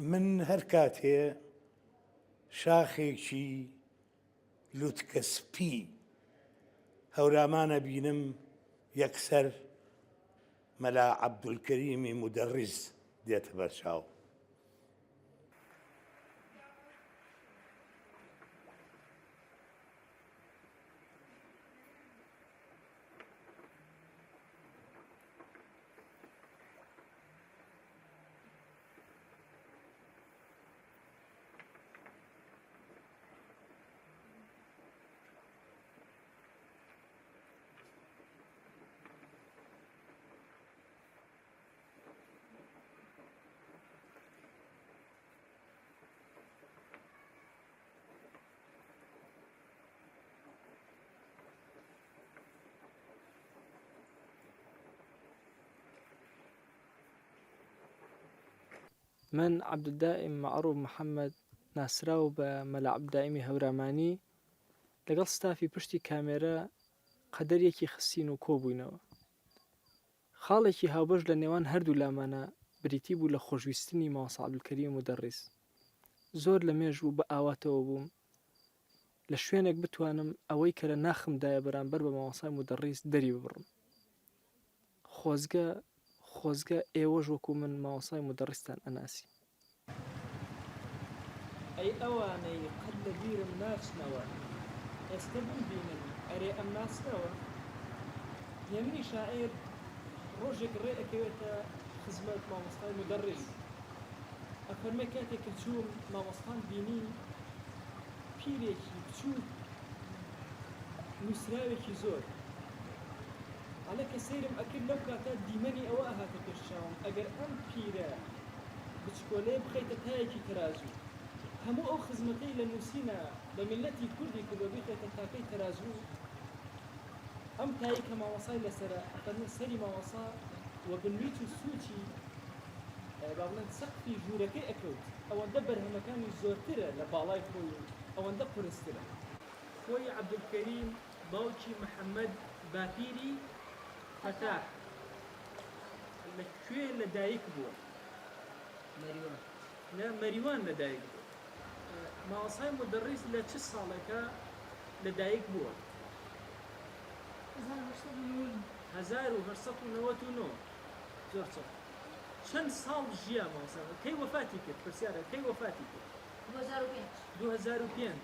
من هەر کاتێ شاخێکی لوتکەسپی هەورامانە بینم یەکسەر مەلا عەبدولکەریمی مودەڕیس دێتە بەرچاو. من عەبدولدائیم مەعروف محەممەد ناسراو بە مەلا عەبدولدائیمی هەورامانی لەگەڵ ستافی پشتی کامێرە قەدەرێکی خستین و کۆبووینەوە. خاڵێکی هاوبەش لە نێوان هەردوو لامانە بریتی بوو لە خۆشویستنی مامۆستا عەبدولکەریم مودەڕیس. زۆر لە مێژ بوو بە ئاواتەوە بووم لە شوێنێک بتوانم ئەوەی کە لە ناخمدایە بەرامبەر بە مامۆستای مودەڕیس دەری ببڕم. خۆزگە ئێوەش وەکو من مامۆستای مودەڕیستان ئەناسی. ئەی ئەوانەی قەت لە بیرم ناچنەوە ئێستا ببینن ئەرێ ئەم ناسنەوە. هێمنی شاعیر ڕۆژێک ڕێ ئەکەوێتە خزمەت مامۆستای مودەڕیس. ئەفەرمێ کاتێک کە چووم مامۆستان بینی پیرێکی بچوو نووسراوێکی زۆر ئەڵێ کە سەیرم ئەکرد لەو کاتە دیمەنی ئەوە ئەهاتە پێش چاوم ئەگەر ئەم پیرە بچکۆلەیە بخەیتە تایەکی تەرازوو هەموو ئەو خزمەتەی لە نووسینە بە میلەتی کوردی کردووە بخێتە تاکەی تەرازوو ئەم تایی کە مامۆسای لەسەرە ئەفەرمێ سەری مامۆسا وە بنویت و سووچی با بڵێن سەقفی ژوورەکەی ئەکەوت ئەوەندە بەرهەمەکانی زۆرترە لە باڵای خۆی ئەوەندە قورسترە. خۆی عەبدولکەریم باوکی محەممەد باپیری فەتاح لەکوێ لەدایک بووە؟ لە مەریوان لەدایک بووە. مامۆستای مودەڕیس لە چ ساڵێکە لەدایک بووە؟ 1999. زۆر چەند. چەند ساڵ ژیا مامۆستا؟ کەی وەفاتی کرد؟ پرسیارە کەی وەفاتی کرد؟ 2005.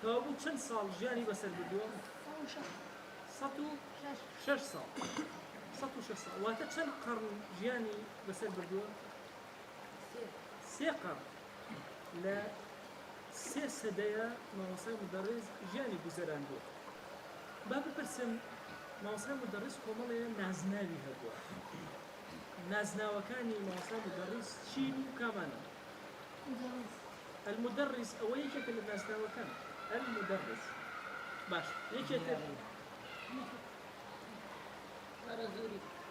کەوا بوو چەند ساڵ ژیانی بەسەر بردووە؟ 106 ساڵ. 106 ساڵ واتە چەند قەڕن ژیانی بەسەر بردووە؟ 3 قەڕن. لە 3 سەدەیە مامۆستای مودەڕیس ژیانی گوزەراندووە. با بپرسم مامۆستای مودەڕیس کۆمەڵێ نازناوی هەبووە. نازناوەکانی مامۆستای مودەڕیس چین و کامانە؟ المودەڕیس ئەوە یەکێکە لە نازناوەکان. المودەڕیس باش یەکێتر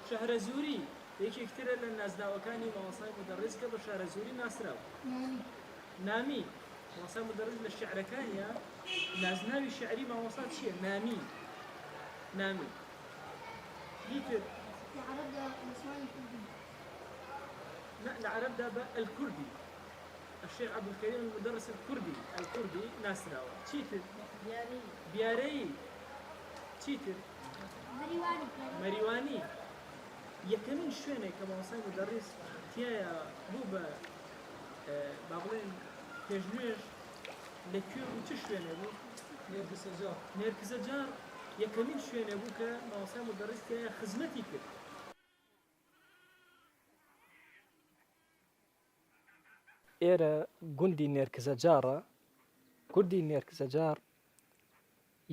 شەهرەزووری یەکێکترە لە نازناوەکانی مامۆستای مودەڕیس کە بە شەهرەزووری ناسراوە. نامی مامۆستای مودەڕیس لە شیعرەکانیە نازناوی شیعری مامۆستا چییە؟ نامی دیتر لە عەرەبدا بە الکوردی. الشيخ عەبدولکەریم المودەڕیس الکوردی ناسراوە. چیتر؟ بیارەیی. چیتر؟ مەریوانی. یەکەمین شوێنێک کە مامۆستای مودەڕیس تایە بوو بە با بڵێن پێشنوێژ لەکوێ و چ شوێنە بوو؟ نێرکزەجار یەکەمین شوێنە بوو کە مامۆستای مودەڕیس تایە خزمەتی کرد. ئێرە گوندی نێرکزەجارە. گوندی نێرکزەجار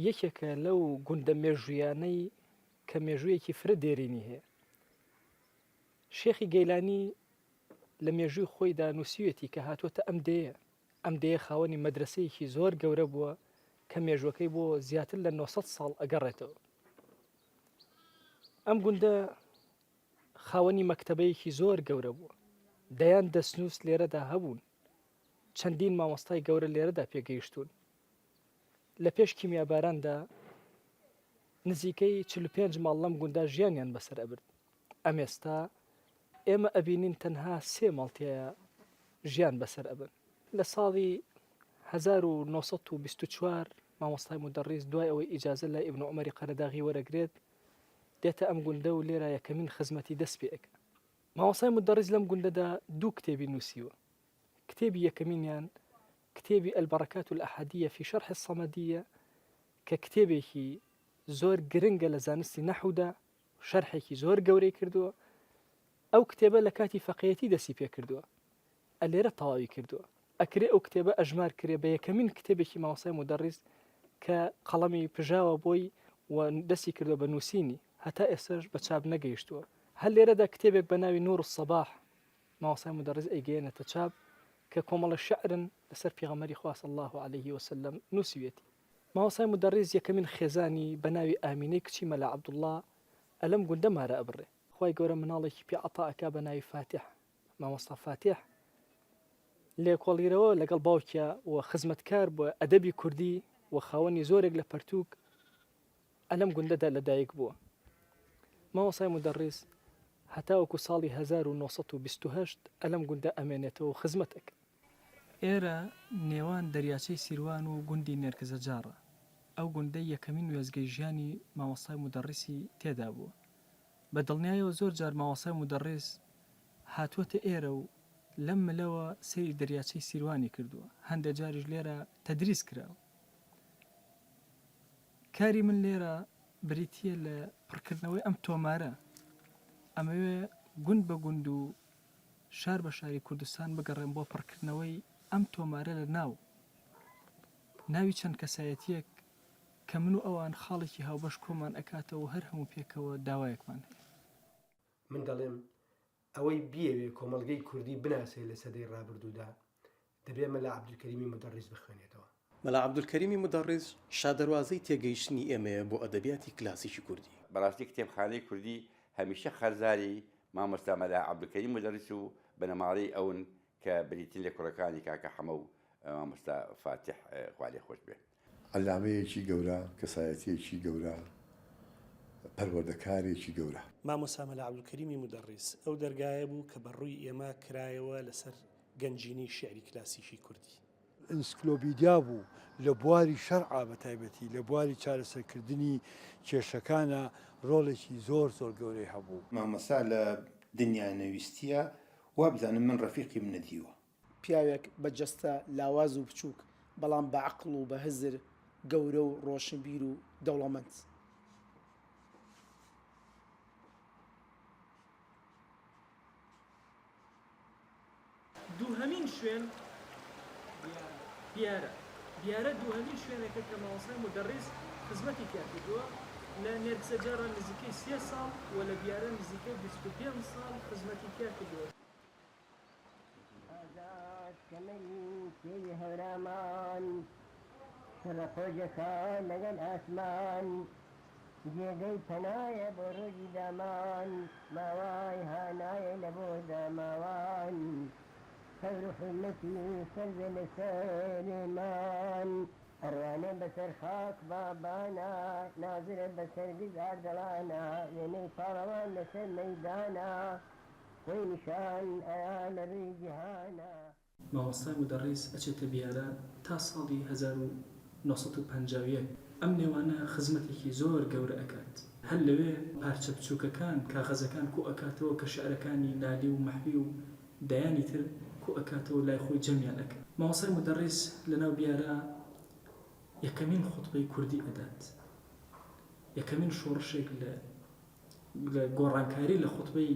یەکێکە لەو گوندە مێژوویانەی کە مێژوویەکی فرە دێرینی هەیە. شێخی گەیلانی لە مێژووی خۆیدا نووسیوێتی کە هاتووەتە ئەم دەیە خاوەنی مەدرسەیەکی زۆر گەورە بووە کە مێژوەکەی بۆ زیاتر لە 900 ساڵ ئەگەڕێتەوە. ئەم گوندە خاوەنی مەکتەبەیەکی زۆر گەورە بووە. دەیان دەستنووس لێرەدا هەبوون. چەندین مامۆستای گەورە لێرەدا پێگەیشتوون. لە پێش کیمیاباراندا نزیکەی 45 ماڵ لەم گوندا ژیانیان بەسەر ئەبرد. ئەم ئێستا ئێمە ئەبینین تەنها 3 ماڵ تێیە ژیان بەسەر ئەبن. لە ساڵی 1924 مامۆستای مدەڕیس دوای ئەوەی ئیجازە لە ئیبن عومەری قەرەداغی وەرەگرێت دێتە ئەم گوندە و لێرە یەکەمین خزمەتی دەست پێ ئەکات. مامۆستای مدەڕیس لەم گوندەدا دوو کتێبی نووسیوە. کتێبی یەکەمینیان کتێبی ئەلبەرەکات الئەحەدیە فی شەرح الصەمەدیە کە کتێبێکی زۆر گرنگە لە زانستی نەحوودا، شەرحێکی زۆر گەورەی کردووە. ئەو کتێبە لە کاتی فەقیهەتی دەستی پێ کردووە، ئەلێرە تەواوی کردووە. ئەکرێ ئەو کتێبە ئەژمار کرێ بە یەکەمین کتێبێکی مامۆستای مدەڕیس کە قەڵەمی پژاوە بۆی و دەستی کردووە بە نووسینی، هەتا ئێستاش بە چاپ نەگەیشتووە. هەر لێرەدا کتێبێک بە ناوی نور الصەباح مامۆستای مدەڕیس ئەیگەیەنێتە چاپ کە کۆمەڵە شەعرن لەسەر پێغەمبەری خوا صلی الله علیه وسلم نووسیوێتی. مامۆستای مدەڕیس یەکەمین خێزانی بە ناوی ئامینەی کچی مەلا عەبدوڵڵا ئەلەم گوندە مارە ئەبڕێ. خوای گەورە مناڵێکی پێ عەتا ئەکا بە ناوی فاتح، مامۆستا فاتح لێکۆڵیرەوە لەگەڵ باوکیا و خزمەتکار بۆ ئەدەبی کوردی و خاوەنی زۆرێک لە پەرتووک ئەلەم گوندەدا لەدایک بووە. مامۆستای مدەڕیس هەتا وەکو ساڵی 1928 ئەلەم گوندە ئەمێنێتەوە و خزمەت ئەکات. ئێرە نێوان دەریاچەی سیروان و گوندی نێرگزە جاڕە. ئەو گوندەی یەکەمین وێزگەی ژیانی مامۆستای مدەڕیسی تێدا بووە. بە دڵنیایەوە زۆر جار مامۆستای مدەڕیس هاتووەتە ئێرە و لەم ملەوە سەیری دەریاچەی سیروانی کردووە، هەندێک جاریش لێرە تەدریس کراوە. کاری من لێرە بریتیە لە پڕکردنەوەی ئەم تۆمارە. ئەمەوێ گوند بە گوند و شار بە شاری کوردستان بگەڕێن بۆ پڕکردنەوەی ئەم تۆمارە لە ناوی چەند کەسایەتیەک کە من و ئەوان خاڵێکی هاوبەش کۆمان ئەکاتەوە هەر هەموو پێکەوە داوایەکمان هەیە. من دەڵێم ئەوەی بیەوێ کۆمەڵگەی کوردی بناسێ لە سەدەی ڕابردوودا دەبێ مەلا عەبدولکەریمی مدەڕیس بخوێنێتەوە. مەلا عەبدولکەریمی مدەڕیس شادەروازەی تێگەیشتنی ئێمەیە بۆ ئەدەبیاتی کلاسیکی کوردی. بەڕاستی کتێبخانەی کوردی هەمیشە خەرزاری مامۆستا مەلا عەبدولکەریم مدەڕیس و بەنەماڵەی ئەون کە بریتین لە کوڕەکانی کاکە حەمە و مامۆستا فاتح خوا لێ خۆش بێ. عەلامەیەکی گەورە، کەسایەتیەکی گەورە، پەروەردەکارێکی گەورە. مامۆستا مەلا عەبدولکەریمی مدەڕیس ئەو دەرگایە بوو کە بەڕووی ئێمە کرایەوە لەسەر گەنجینەی شێعری کلاسیکی کوردی. ئەنسکلۆپیدیا بوو لە بواری شەرعا بە تایبەتی لە بواری چارەسەرکردنی کێشەکانە ڕۆڵێکی زۆر گەورەی هەبوو. مامۆستا لە دنیای نەویستیە وا بزانم من ڕەفیقی منەتیوە. پیاوێک بەجەستە لاواز و بچووک بەڵام بە عەقڵ و بە هزر گەورە و ڕۆشنبیر و دەوڵەمەند. دووهەمین شوێن بیارە دووهەمین شوێنێکە کە مامۆستای مدەڕیس خزمەتی تیا کردووە. لە نێرگزە جارە نزیکەی 3 ساڵ و لە بیارە نزیکەی 25 ساڵ خزمەتی تیا کردووە. کەمەری هەورامان سڕە خۆجەکان لەگەڵ ئاسمان جێگەی پەنایە بۆ ڕۆژی دامان ماوای هانایە لە بۆ داماوان سەور و حرمەتی سەرزە لە سەرێمان ئەڕوانە بەسەر خاک بابانە نازرە بەسەر گزار دڵانە وێنەی پاڵەوان لەسەر مەیدانە خۆی نیشان ئەیا لە ڕووی جیهانە. مامۆستای مدەڕیس ئەچێتە بیارە تا ساڵی 1950 ئەم نێوانە خزمەتێکی زۆر گەورە ئەکات. هەر لەوێ پارچە بچووکەکان کاغەزەکان کۆ ئەکاتەوە کە شێعرەکانی نالی و مەحوی و دایانی تر کۆ ئەکاتەوە لای خۆی جەمیان ئەکات. مامۆستای مدەڕیس لەناو بیارە یەکەمین خوتبەی کوردی ئەدات. یەکەمین شۆڕشێک لە گۆڕانکاری لە خوتبەی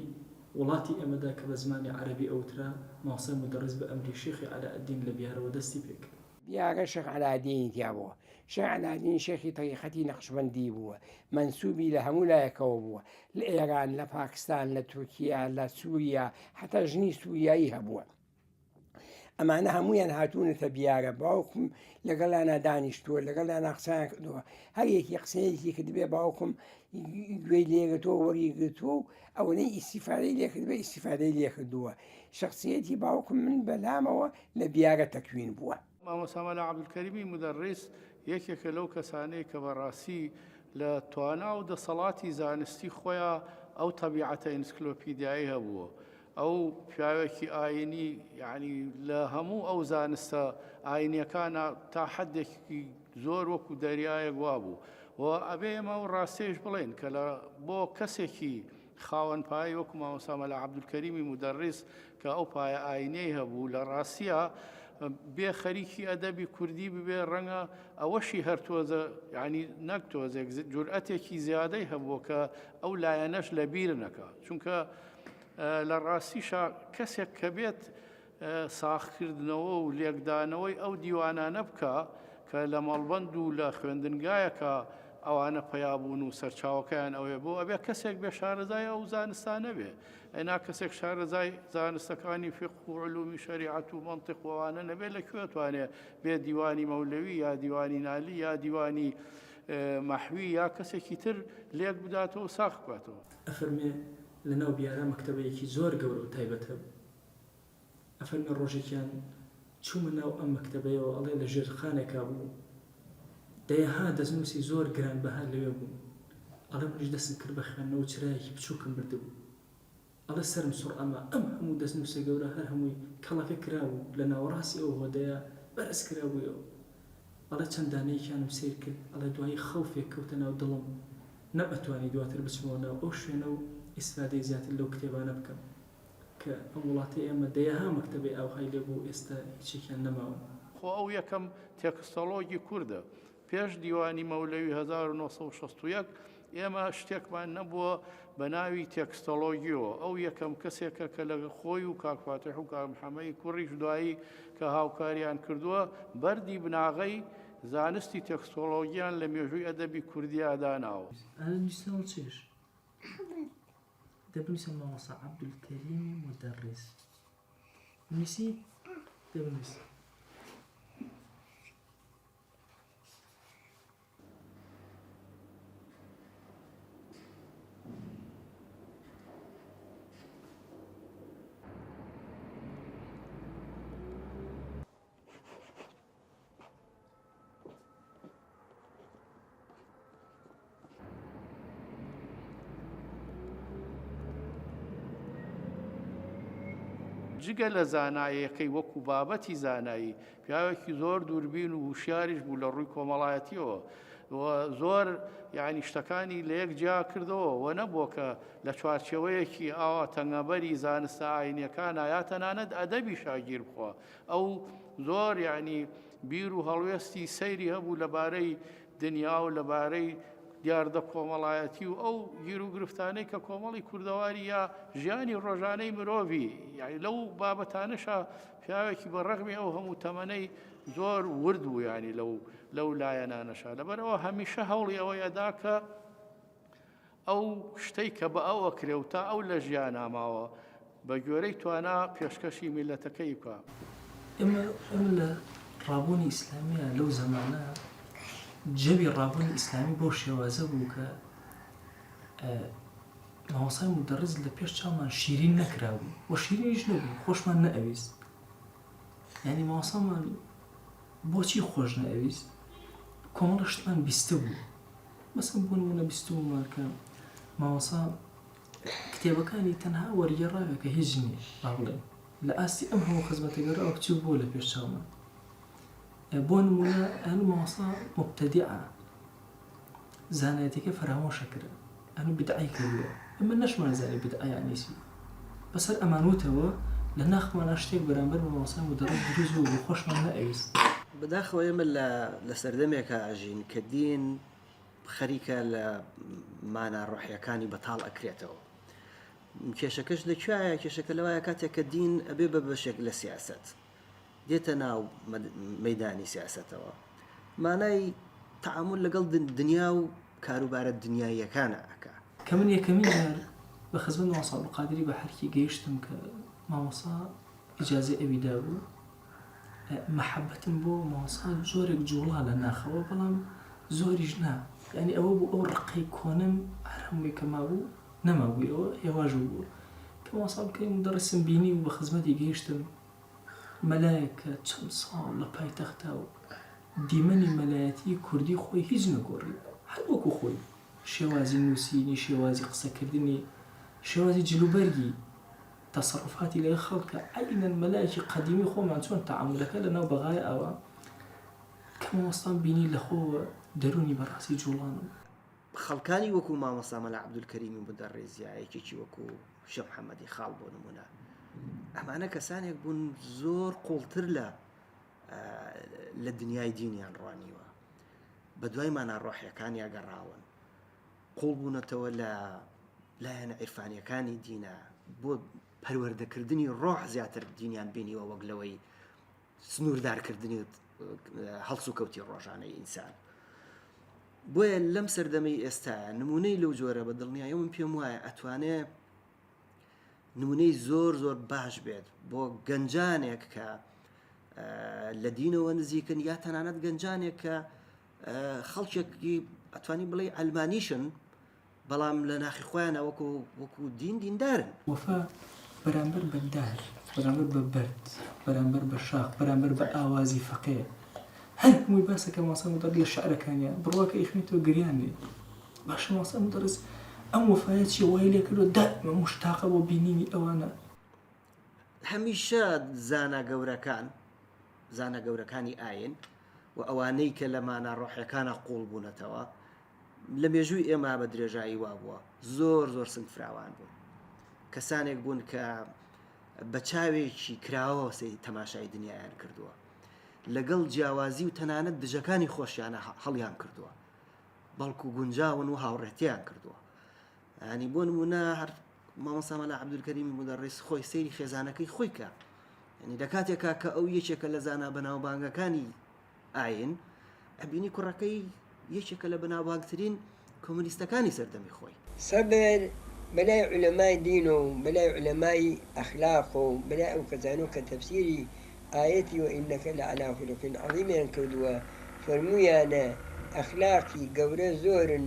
وڵاتی ئێمەدا کە بە زمانی عەرەبی ئەوترا مامۆستای مدەڕیس بە ئەمری شێخی عەلاءالدین لە بیارەوە دەستی پێکرد. بیارە شێخ عەلاءالدینی تیا بووە. شێخ عەلاءالدین شێخی تەریقەتی نەقشبەندی بووە، مەنسوبی لە هەموو لایەکەوە بووە، لە ئێران، لە پاکستان، لە تورکیا، لە سووریا، حتا ژنی سووریایی هەبووە. ئەمانە هەمویان هاتوونەتە بیارە. باوکم لەگەڵیانە دانیشتووە، لەگەڵیانە قسەیان کردووە. هەر یەکی قسەیەکی کردبێ باوکم گوێی لێگرتووە وەریگرتووە و ئەوەنەی ئیسیفادەی لێ کردبێ ئیسیفادەی لێ کردووە. شخصیەتی باوکم من بەلامەوە لە بیارە تەکوین بووە. مامۆستا مەلا عەبدولکەریمی مدەڕیس یەکێکە لەو کەسانەی کە بەڕاستی لە توانا و دەسەڵاتی زانستی خۆیان ئەو تەبیعەتە ئینسکلۆپیدیایی هەبووە. ئەو پیاوێکی ئاینی یعنی لە هەموو ئەو زانستە ئاینیەکانە تا حەدێکی زۆر وەکو دەریایەک وا بوو و ئەبێ ئێمە و ڕاستێش بڵێن کە لە بۆ کەسێکی خاوەن پایە وەکو مامۆستا مەلا عەبدولکەریمی مودەڕیس کە ئەو پایە ئاینەی هەبوو لە ڕاستیە بێ خەریکی ئەدەبی کوردی ببێ ڕەنگە ئەوەشی هەر تۆزە یعنی نەک تۆزێک جورئەتێکی زیادەی هەبوو کە ئەو لایەنەش لە بیر نەکە چونکە لە ڕاستیشا کەسێک کە بێت ساخکردنەوە و لێکدانەوەی ئەو دیوانانە بکە کە لە مەڵبەند و لە خوێندنگایەکە ئەوانە پەیابوون و سەرچاوەکەیان ئەوێ بۆ ئەبێ کەسێک بێ شارەزای ئەو زانستانە بێ ئەینا کەسێک شارەزای زانستەکانی فقه و علومی شەریعەت و مەنطق وانە نەبێ لەکوێ توانێ بێ دیوانی مەولەوی یا دیوانی نالی یا دیوانی مەحوی یا کەسێکی تر لێک بداتەوە و ساخ بکاتەوە. ئەفەرمێ لەناو بیارە مەکتەبەیەکی زۆر گەورە و تایبەتە بوو. ئەفەرمێ ڕۆژێکیان چوومە ناو ئەم مەکتەبەیەوە ئەڵێ لە ژێرخانێکا بوو دەیەها دەستنووسی زۆر گرانبەها لەوێ بوون ئەڵێ منیش دەستم کرد بە خوێندنەوە و چرایەکی بچووکم بردبوو ئەڵێ سەرم سوڕ ئەمە ئەم هەموو دەستنووسە گەورە هەر هەمووی کەڵەکە کرابوو لە ناوەڕاستی ئەو هۆدەیە بەرز کرابوویەوە ئەڵێ چەند دانەیەکیانم سیر کرد ئەڵێ دوایی خەوفێک کەوتە ناو دڵم نەبەتوانی دواتر بچمەوە ناو ئەو شوێنە و ئیسفادەی زیاتر لەو کتێبانە بکەم کە ئەم وڵاتی ئێمە دەیەها مەکتەبەی ئاوهای لێ بوو ئێستا هیچێکیان نەماون. خۆ ئەو یەکەم تێکستۆلۆژی کووردە پێش دیوانی مەولەوی 1961 ئێمە شتێکمان نەبووە بە ناوی تێکستۆلۆژیەوە ئەو یەکەم کەسێکە کە لە خۆی و کاکفاتح و کاکمحەمەدی کوڕیش دوایی کە هاوکاریان کردووە بەردی بناغەی زانستی تێکستۆلۆژیان لە مێژووی ئەدەبی کوردیا داناوە. دەبنووسە مامۆستا عەبدولکەریمی مودەڕیس نووسی دەبنووس جگە لە زاناییەکەی وەکو بابەتی زانایی پیاوێکی زۆر دووربین و وشیاریش بوو لە ڕووی کۆمەڵایەتیەوە زۆر یعنی شتەکانی لە یەک جیا کردەوە و نەبووە کە لە چوارچێوەیەکی ئاوا تەنگەبەری زانستە ئاینیەکانە یا تەنانەت ئەدەبی شاگیر بخوا ئەو زۆر یعنی بیر و هەڵوێستی سەیری هەبوو لەبارەی دنیا و لەبارەی دیاردە کۆمەڵایەتی و ئەو گیر و گرفتانەی کە کۆمەڵی کوردەواری یا ژیانی ڕۆژانەی مرۆڤی یعنی لەو بابەتانەشە پیاوێکی بەڕەغمی ئەو هەموو تەمەنەی زۆر ورد بوو ینی لەو لایەنانەشە لەبەرەوە هەمیشە هەوڵی ئەوەی ئەدا کە ئەو شتەی کە بە ئەوە کرێ تا ئەو لە ژیان ناماوە بە گوێرەی توانا پێشکەشی میلەتەکەی بکە. ئێمە لە ڕابوونی ئیسلامیە لەو زەمانە جەوی ڕابوونی ئیسلامی بۆ شێوازە بوو کە مامۆستای مودەڕیس لە پێش چاومان شیرین نەکرابوو وە شیرینیش نەبوو خۆشمان نەئەویست یعنی مامۆستامان بۆچی خۆش نەئەویست کۆمەڵە شتمان بیستە بوو مەسەڵەن بۆ نمونە بیستومان کە مامۆستا کتێبەکانی تەنها وەرگێڕاوێ کە هیچ نییە با بڵێن لە ئاستی ئەم هەموو خزمەتەگەرە ئەو کچی بۆ لە پێش چاومان بۆ نمونە ئەنو مامۆستا مبتەدیعە زانایەتەکە فەرامۆشە کرد ئەنو بدعای کردووە ئەمە نەشمان بدعا یعنی چی بەسەر ئەمانوتەوە لە ناخمانە شتێک بەرامبەر بە مامۆستای مودەڕیس دروست بوو بۆ خۆشمان نەئەویست. بەداخەوە ئێمە لە سەردەمێکە ئاژین کە دین خەریکە لە مانە ڕۆحیەکانی بەتاڵ ئەکرێتەوە کێشەکەش لەکوایە کێشەکە لەوایە کاتێک کە دین ئەبێ بە بەشێک لە سیاست دێتە ناو مەیدانی سیاستەوە مانای تەعامل لەگەڵ دنیا و کاروبارە دنیاییەکانە ئەکا کە من یەکەمین جار بە خزمەت مامۆستا عەبدولقادری بە حەرکی گەیشتم کە مامۆستا ئیجازەی ئەویدا بوو مەحەبەتم بۆ مامۆستا زۆرێک جوڵا لە ناخەوە بەڵام زۆریش نا یعنی ئەوە بوو ئەو ڕقەی کۆنم هەر هەمووی کە مابوو نەمابووی ئەوە هێواژ بوو کە مامۆستا عەبدولکەریم مودەڕیسم بینی و بە خزمەتی گەیشتم مەلایەکە چەند ساڵ لە پایتەختە و دیمەنی مەلایەتی کوردی خۆی هیچ نەگۆڕی هەر وەکو خۆی شێوازی نووسینی شێوازی قسەکردنی شێوازی جلوبەرگی تەسەڕفاتی لە خەڵکە عینەن مەلایەکی قەدیمی خۆمان چۆن تەعاملەکە لەناو بەغای ئەوە کە مامۆستان بینی لە خۆ دەرونی بەڕاستی جوڵانم خەڵکانی وەکو مامۆستا مەلا عەبدولکەریمی مودەڕێزیایەکێکی وەکو شێخ محەممەدی خاڵ بۆ نمونە ئەمانە کەسانێک بوون زۆر قوڵتر لە دنیای دینیان ڕوانیوە بە دوای ماناڕۆحیەکانی ئەگەڕاون قوڵ بوونەتەوە لە لایەنە عیرفانیەکانی دینە بۆ پەروەردەکردنی ڕۆح زیاتر دینیان بینیوە وەک لەوەی سنووردارکردنی هەڵس و کەوتی ڕۆژانەی ئینسان بۆیە لەم سەردەمەی ئێستا نمونەی لەو جۆرە بە دڵنیایی من پێم وایە ئەتوانێ نمونەی زۆر زۆر باش بێت بۆ گەنجانێک کە لە دینەوە نزیکن یا تەنانەت گەنجانێک کە خەڵکێکی ئەتوانی بڵێ ئەلمانیشن بەڵام لە ناخی خۆیانە وەکو دیندارن وەفا بەرامبەر بەدار بەرامبەر بە بەرد بەرامبەر بە شاخ بەرامبەر بە ئاوازی فەقێ هەر هەمووی باسەکە ماسە مدەر لە شعرەکانیان بڕواکە ئیخمیتەوە گریان لێ باشە ماسە مدەرس ئەم وەفایە چی وای لێ کردو دائما مشتاقە بۆ بینینی ئەوانە هەمیشە زانە گەورەکانی ئاین و ئەوانەی کە لە ماناڕۆحیەکانە قوڵ بوونەتەوە لە مێژووی ئێمە بە درێژایی وا بووە زۆر سنگ فراوان بوون کەسانێک بوون کە بە چاوێکی کراوە تەماشای دنیایان کردووە لەگەڵ جیاوازی و تەنانەت دژەکانی خۆشیانە هەڵیان کردووە بەڵکو گونجاون و هاوڕێتیان کردووە ینی بۆ نمونە هەر مامۆستا مەلا عەبدولکەریمی مودەڕیس خۆی سەیری خێزانەکەی خۆی کە ینی لە کاتێکا کە ئەو یەکێکە لە زانا بەناوبانگەکانی ئاین ئەبینی کوڕەکەی یەکێکە لە بەناوبانگترین کۆمونیستەکانی سەردەمی خۆی سەبر بەلای علەمای دین و بەلای علەمای ئەخلاق و بەلای ئەو کەسانە کە تەفسیری ئاەتی وئینەکە لەعەلا خولوقین عەظیمیان کردووە فەرموویانە ئەخلاقی گەورە زۆرن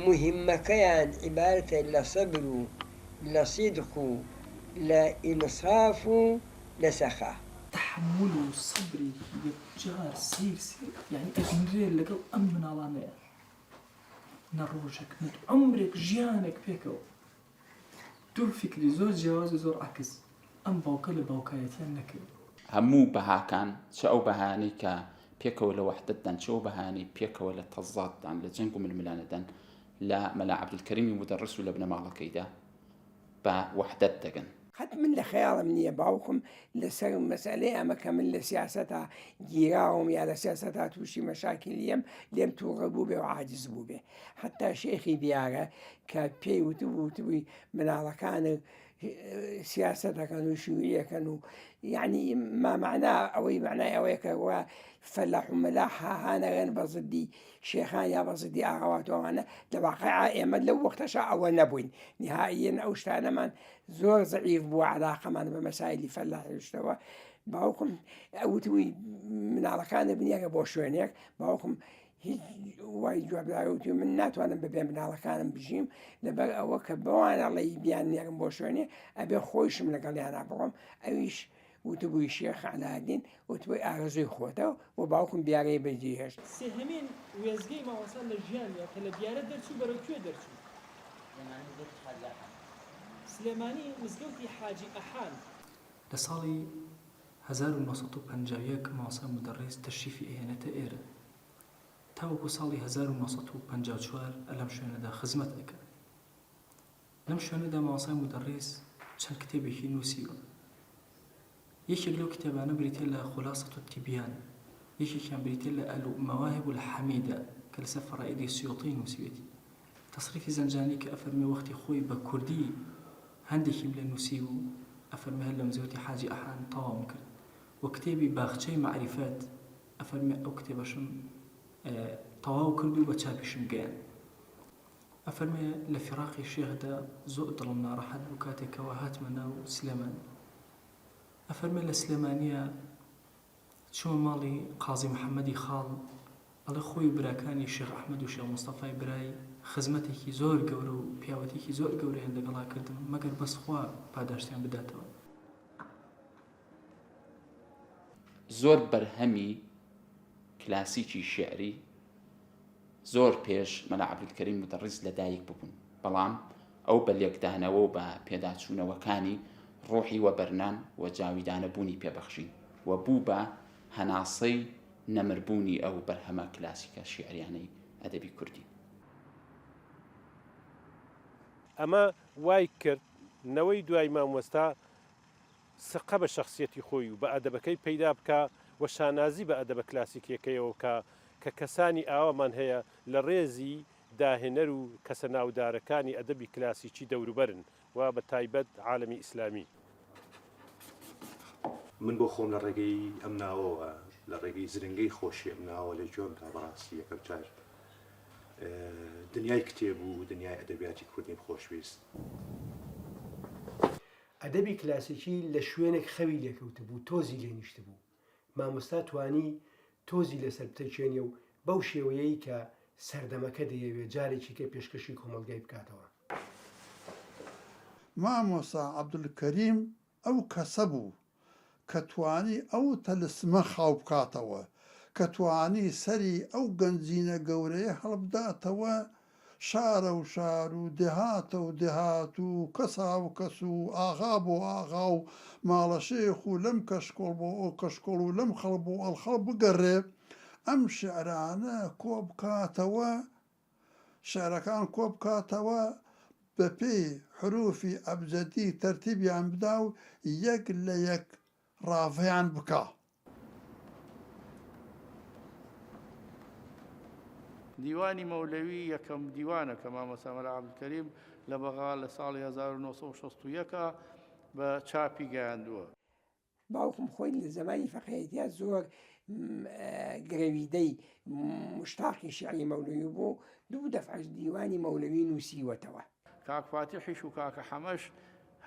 مهمەکەیان عیبارەتە لە سەبر و لە سیدق و لە ئینصاف و لە سەخا تحمل و سەبری یەکجار سیر یعنی ئەژمرێ لەگەڵ ئەم مناڵانەیە نە ڕۆژێک نەت عومرێک ژیانێک پێکەوە دوو فکری زۆر جیاواز و زۆر عەکس ئەم باوکە لە باوکایەتیان نەکرد هەموو بەهاکان چ ئەو بەهانەی کە پێکەوە لە وەحدەتدان چ ئەو بەهانەی پێکەوە لە تەزاددان لە جەنگ و ململانەدان لە مەلا عەبدولکەریمی مودەڕس و لە بنەماڵەکەیدا بە وەحدەت دەگەن حتى من لخيالم نية باوكم لسر مسألة أما كمن لسياستها جيراهم يا لسياستها توشي مشاكل ليم توغبوا به وعاجز به حتى شيخي ديارة كبي وتبي من على كان سياستها كانوا شيوعية كانوا يعني ما معناه أوي معناه أوي كوا فلاح ملاحة أنا غير بصدي شيخان يا بصدي أغوات وأنا لواقع أمد لو وقت شاء أول نبوين نهائيا أو شتانا من زور ضعيف بو علاقة من بمسائل فلاح يشتوى باوكم أوتوي من على كان بنيك بوشوينيك باوكم وايد جواب داروتي من نات وأنا ببين من على كان بجيم لبقى أوكب وأنا الله يبيان نيك بوشوينيك أبي خوش من قال أنا بقوم أيش وتبوي شيخ على الدين وتبوي أرزي خوته وباوكم بياري بجيهش سهمين ويزقي ما وصل للجامعة كلا بيارة درسو بركوه درسو سليماني مزگەوتی حاجی ئەحان لە ساڵی 1950 مامۆستا مودەڕیس تەشریفی ئێنێتە ئێرە تاوەکو ساڵی 1954 لەم شوێنەدا خزمەت دەکات لەم شوێنەدا مامۆستا مودەڕیس چەند کتێبێکی نووسیوە یەکێک لەو کتێبانە بریتێ لە خولاسەت التیبیان یەکێکیان بریتێ لە المەواهب الحەمیدە کە لەسەر فەرائیدی سیوطی نووسیوێتی تەصریفی زەنجانی کە ئەفەرمێ وەختی خۆی بە کوردی هەندێکیم لە نووسی و ئەفەرمێ هەر لە مزگەوتی حاجی ئەحان تەواوم کرد و کتێبی باخچەی معریفەت ئەفەرمێ ئەو کتێبەشم تەواو کرد و بە چاپیشم گەیان ئەفەرمێ لە فیراقی شێخدا زۆر دڵم ناڕەحەت بوو کاتێکەوە هاتمە ناو سلێمان ئەفەرمێ لە سلێمانیە چوومە ماڵی قازی محەممەدی خاڵ ئەڵێ خۆی براکانی شێخ ئەحمەد و شێخ مستەفای برای خزمەتێکی زۆر گەورە و پیاوەتێکی زۆر گەورەیان لەگەڵا کردم مەگەر بەس خوا پاداشتیان بداتەوە زۆر بەرهەمی کلاسیکی شێعری زۆر پێش مەلا عەبدولکەریم مودەڕیس لەدایک ببوون بەڵام ئەو بە لێکدانەوە و بە پێداچوونەوەکانی ڕۆحی وە بەرنان و جاویدانەبوونی پێبەخشین و بوو بە هەناسەی نەمربوونی ئەو بەرهەمە کلاسیکە شیعریانەی ئەدەبی کوردی. ئەمە وای کرد نەوەی دوای مامۆستا سقە بە شخصیەتی خۆی و بە ئەدەبەکەی پەیدا بکە و شانازی بە ئەدەبە کلاسیکیەکەیەوە کە کەسانی ئاوامان هەیە لە ڕێزی داهێنەر و کەسە ناودارەکانی ئەدەبی کلاسیکی دەوروبەرن و بە تایبەت عالەمی ئیسلامی. من بۆ خۆم لە ڕێگەی ئەم ناوەوە لە ڕێگەی زرنگەی خۆشی ئەم ناوە لە جۆم تا بەڕاستی یەکەم جار دنیای کتێب و دنیای ئەدەبیاتی کوردیم خۆشویست. ئەدەبی کلاسیکی لە شوێنێک خەوی لێکەوتە بوو تۆزی لێنیشت بوو مامۆستا توانی تۆزی لەسەر بتەچێنێ و بەو شێوەیەی کە سەردەمەکە دەیەوێت جارێکی کە پێشکەشی کۆمەلگای بکاتەوە. مامۆستا عەبدولکەریم ئەو کەسە بوو کە توانی ئەو تەلسمە خاو بکاتەوە کە توانی سەری ئەو گەنجینە گەورەیە هەڵبداتەوە شارە و شار و دێهاتە و دێهات و کەسا و کەس و ئاغا بۆ ئاغا و ماڵە شێخ و لەم کەشکۆڵ بۆ ئەو کەشکۆڵ و لەم خەڵ بۆ ئەڵخەڵ بگەڕێ ئەم شعرانە کۆ بکاتەوە شعرەکان کۆ بکاتەوە بە پێی حروفی ئەبجەدی تەرتیبیان بدا و یەک لە یەک ڕافەیان بکە. دیوانی مەولەوی یەکەم دیوانە کە مامۆستا مەلا عەبدولکەریم لە بەغا لە ساڵی 1961 بە چاپی گەیاندووە. باوکم خۆی لە زمانی فەقێتیا زۆر گرەویدەی مشتاقی شیعری مەولەوی بوو دوو دەفعەش دیوانی مەولەوی نووسیوەتەوە. کاک فاتیحیش و کاکە حەمەش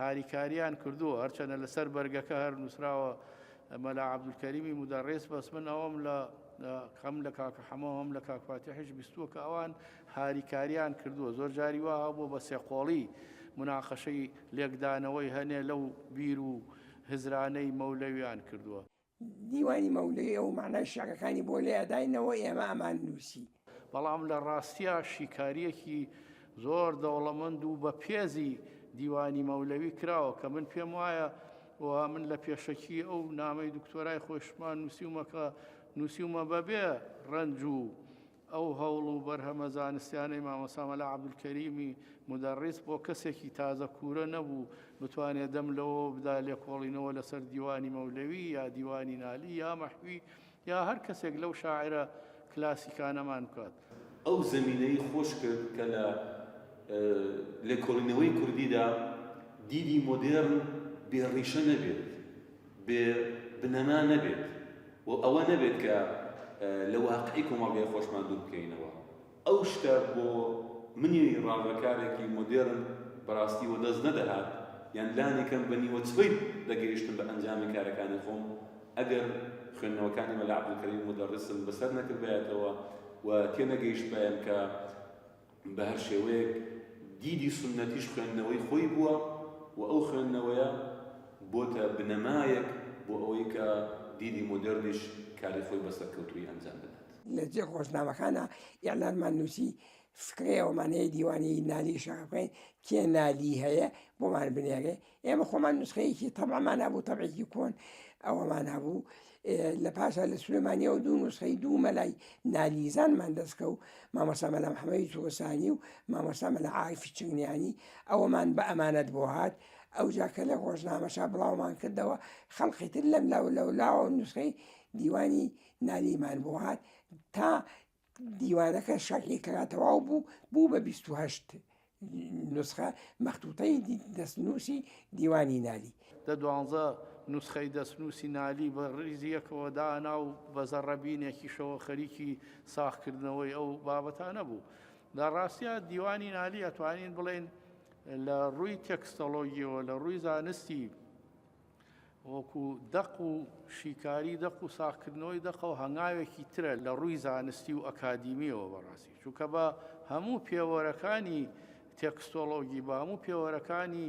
هاریکاریان کردووە هەرچەنە لەسەر بەرگەکە هەر نووسراوە مەلا عەبدولکەریمی مودەڕێس بەس من ئەوەم لە خەم لە کاکە حەمەوەم لە کاک فاتیحیش بیستووە کە ئەوان هاریکاریان کردووە زۆر جاری وا هەبوو بە سێقۆڵی مناقەشەی لێکدانەوەی هەنێ لەو بیر و هزرانەی مەولەویان کردووە. دیوانی مەولەوی ئەو معنای شعرەکانی بۆ لێ ئەداینەوە ئێمە ئەمان نووسی. بەڵام لە ڕاستیە شیکاریەکی زۆر دەوڵەمەند و بە پێزی دیوانی مەولەوی کراوە کە من پێم وایە و من لە پێشەکی ئەو نامەی دکتۆرای خۆشمان نووسیومە بەبێ ڕەنج و ئەو هەوڵ و بەرهەمە زانستیانەی مامۆستا مەلا عەبدولکەریمی مودەڕیس بۆ کەسێکی تازە کوورە نەبوو بتوانێت دەم لەوە بدا لێکۆڵینەوە لەسەر دیوانی مەولەوی یا دیوانی نالی یا مەحوی یا هەر کەسێک لەو شاعرە کلاسیکانەمان بکات. ئەو زەمینەی خۆش کرد کە لە لێکۆڵینەوەی کوردیدا دیدی مۆدێرن بێڕیشە نەبێت بێ بنەما نەبێت و ئەوە نەبێت کە لە واقعی کۆمەڵگەی خۆشمان دوور بکەینەوە. ئەو شتە بۆ منی ڕاوەکارێکی مۆدێرن بەڕاستی و دەست نەدەهات یان لانێکم بە نیوە چوەی دەگەیشتم بە ئەنجامی کارەکانی خۆم ئەگەر خوێندنەوەکانی مەلا عەبدولکەریم مودەڕیسم بەسەر نەکردبێتەوە و تێنەگەیشت بەیان کە بە هەر شێوەیەک دیدی سنەتیش خوێندنەوەی خۆی بووە و ئەو خوێندنەوەیە بۆتە بنەمایەک بۆ ئەوەی کە دیدی مۆدێرنیش کاری خۆی بەسەر کەوتووی ئەنجام بدات. لە جێ خۆشنامەکانە ئیعلانمان نووسی فکرەیەوەمان هەیە دیوانی نالی شەق بکەین کێ نالی هەیە بۆمان بنێرێ ئێمە خۆمان نوسخەیەکی تەبعمان هەبوو تەبعێکی کۆن ئەوەمان هەبوو لە پاشا لە سولێمانیەوە دوو نوسخەی دوو مەلای نالیزانمان دەستکە و مامۆستا مەلا محەممەدی چوەسانی و مامۆستا مەلا عارفی چنگنیانی ئەوەمان بە ئەمانەت بۆ هات ئەو جاکە لە خۆشنامەشا بڵاومان کردەوە خەڵقی تر لەم لاو نوسخەی دیوانی نالیمان بۆ هات تا دیوانەکە شەکلی کەراتەواو بوو بە 28 نوسخە مەختوتەی دەستنووسی دیوانی نالی. دە 12 نوسخەی دەستنووسی نالی بە ڕیزیەکەوە دانا و بە زەڕەبینێکیشەوە خەریکی ساختکردنەوەی ئەو بابەتانە بوو. لە ڕاستیە دیوانی نالی ئەتوانین بڵێن لە ڕووی تێکستۆلۆژیەوە لە ڕووی زانستی وەکو دەق و شیکاری دەق و ساختکردنەوەی دەق و هەنگاوێکی ترە لە ڕووی زانستی و ئەکادیمیەوە بەڕاستی چونکە بە هەموو پێوەرەکانی تێکستۆلۆژی بە هەموو پێوەرەکانی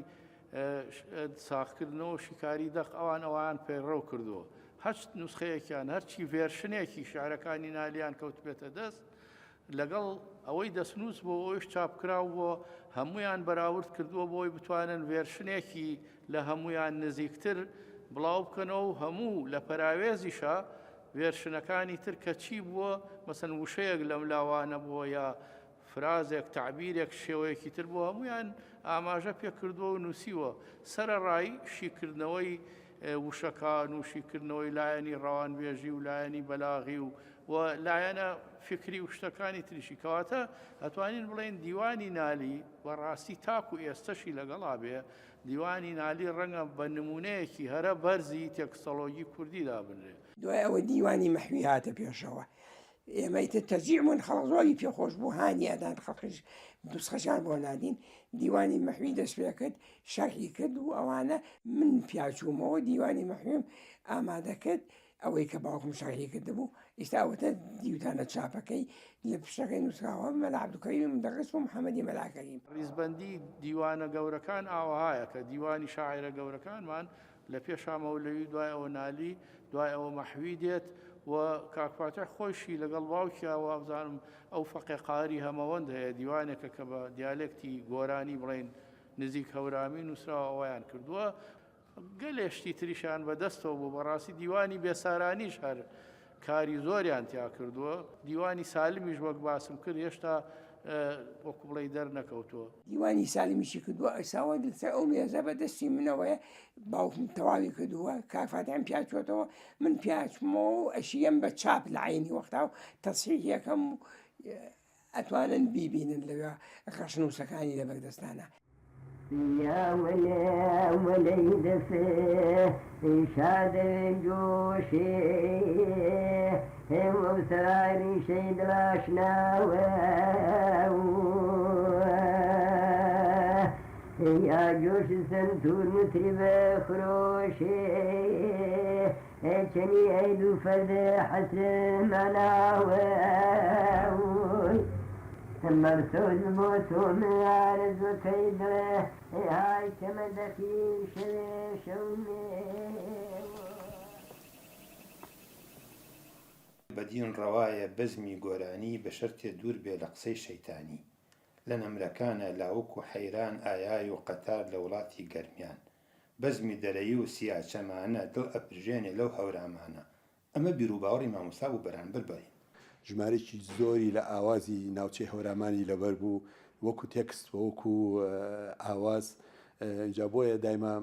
ساختکردنەوە شیکاری دەق ئەوان پەیڕەو کردووە هەشت نوسخەیەکیان هەرچی ڤێرشنێکی شعرەکانی نالیان کەوت بێتە دەست لەگەڵ ئەوەی دەستنووس بۆ ئەوش چاپکراو بۆ هەمویان بەراورد کردووە بۆی بتوانن وێرشنێکی لە هەمویان نزیکتر بڵاو بکەنەوە و هەموو لە پەراوێزیشە وێرشنەکانی تر کە چی بووە مەسەن وشەیەک لەم لاوانە بووە یا فرازێک تعبیرێک شێوەیەکی تر بوو هەمویان ئاماژە پێکردووە و نووسیوە سەرەڕای شیکردنەوەی وشەکان و شیکردنەوەی لایەنی ڕەوانبێژی و لایەنی بەلاغی و لایەنە فکری و شتەکانی تریشی کەواتە ئەتوانین بڵێن دیوانی نالی بەڕاستی تاکو ئێستەشی لەگەڵا بێ دیوانی نالی ڕەنگە بە نمونەیەکی هەرە بەرزی تێکسەڵۆژی کوردیدا بنرێ دوای ئەوە دیوانی مەحوی هاتە پێشەوە ئێمەیتە تەرجیعمون خەڵک زۆری پێخۆش بوو هانیادان خەڵقیش دووسخەشان بۆ نادین دیوانی مەحوی دەست پێ کرد شەرحی کرد و ئەوانە من پیاچوومەوە دیوانی مەحویم ئامادە کرد ئەوەی کە باوکم شەرحی کرده بوو ئێستاوەتە دیوتانە چاپەکەی لە پشتەکەی نووسراوە مەلا عەبدولکەریم مدەڕس و محەممەدی مەلاکەریم ڕیزبەندی دیوانە گەورەکان ئاوەهایە کە دیوانی شاعرە گەورەکانمان لە پێشا مەولەوی دوای ئەوە نالی دوای ئەوە مەحوی دێت و کاکفاتح خۆشی لەگەڵ باوکیەوە بزانم ئەو فەقێقاری هەمەوەند هەیە دیوانێکە کە بە دیالێکتی گۆرانی بڵێن نزیک هەورامی نووسراوە ئەویان کردووە گەلێشتی تریشان بەدەستەوە بوو بەڕاستی دیوانی بێسارانیش هەر کاری زۆریان تیا کردووە دیوانی سالمیش وەک باسم کرد هێشتا وەکو بڵێ دەرنەکەوتووە دیوانی سالمیشی کردووە ئەساوە لەسەر ئەو مێزە بەدەستی منەوەیە باوکم تەواوی کردووە کاکفاتیان پیاچوێتەوە من پیاچمەوە و ئەشیەم بە چاپ لە عینی وەختا و تەسیح یەکەم ئەتوانن بیبینن لەوێ ڕەشنووسەکانی لە بەردەستانە يا وليد في شاد جوشي وبسراري شيد الاشناوي يا جوش سنتور مترب خروشي كني عيد فرد حسن مناوي مرسول موتوم عرض كيدره هاي كمدكي شومي بەدین ڕەوایە بەزمی گۆرانی بە شەرتێ دوور بێ لە قسەی شەیتانی لە نەمرەکانە لاوک و حەیران ئایای و قەتار لە وڵاتی گەرمیان بەزمی دەرەیی و سیاچەمانە دڵ ئەپرژێنێ لەو هەورامانە ئەمە بیرروباوەڕی مامۆستا و بەرامبەر بەین ژمارەی زۆری لە ئاوازی ناوچەی هەورامانی لەبەر بوو وەکو تێکست وەکو ئاواز اینجا بۆیە دایما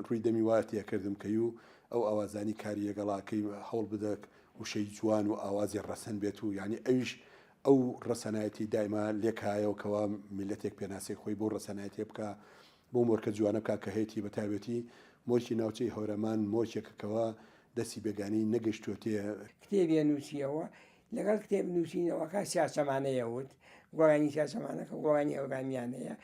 ڕووی دەمی وایە تێکردم کەی و ئەو ئاوازانی کاری لەگەڵاکەی هەوڵ بدەک وشەی جوان و ئاوازی ڕەسەن بێت و یعنی ئەویش ئەو ڕەسەنایەتی دایما لێکایەوەکەوە میلەتێک پێناسی خۆی بۆ ڕەسەنایەتێ بکە بۆ مۆرکە جوانە بکە کە هەیەی بەتابەتی مۆرکی ناوچەی هەورەمان مۆرکێکەکەەوە دەستی بێگانی نەگەشتوتێ کتێبی نووسیەوە لەگەڵ کتێب نووسینەوەکە سیاسەمانەیە وت گۆرانی سیاسەمانەکە گۆرانی ئەورامیانەیە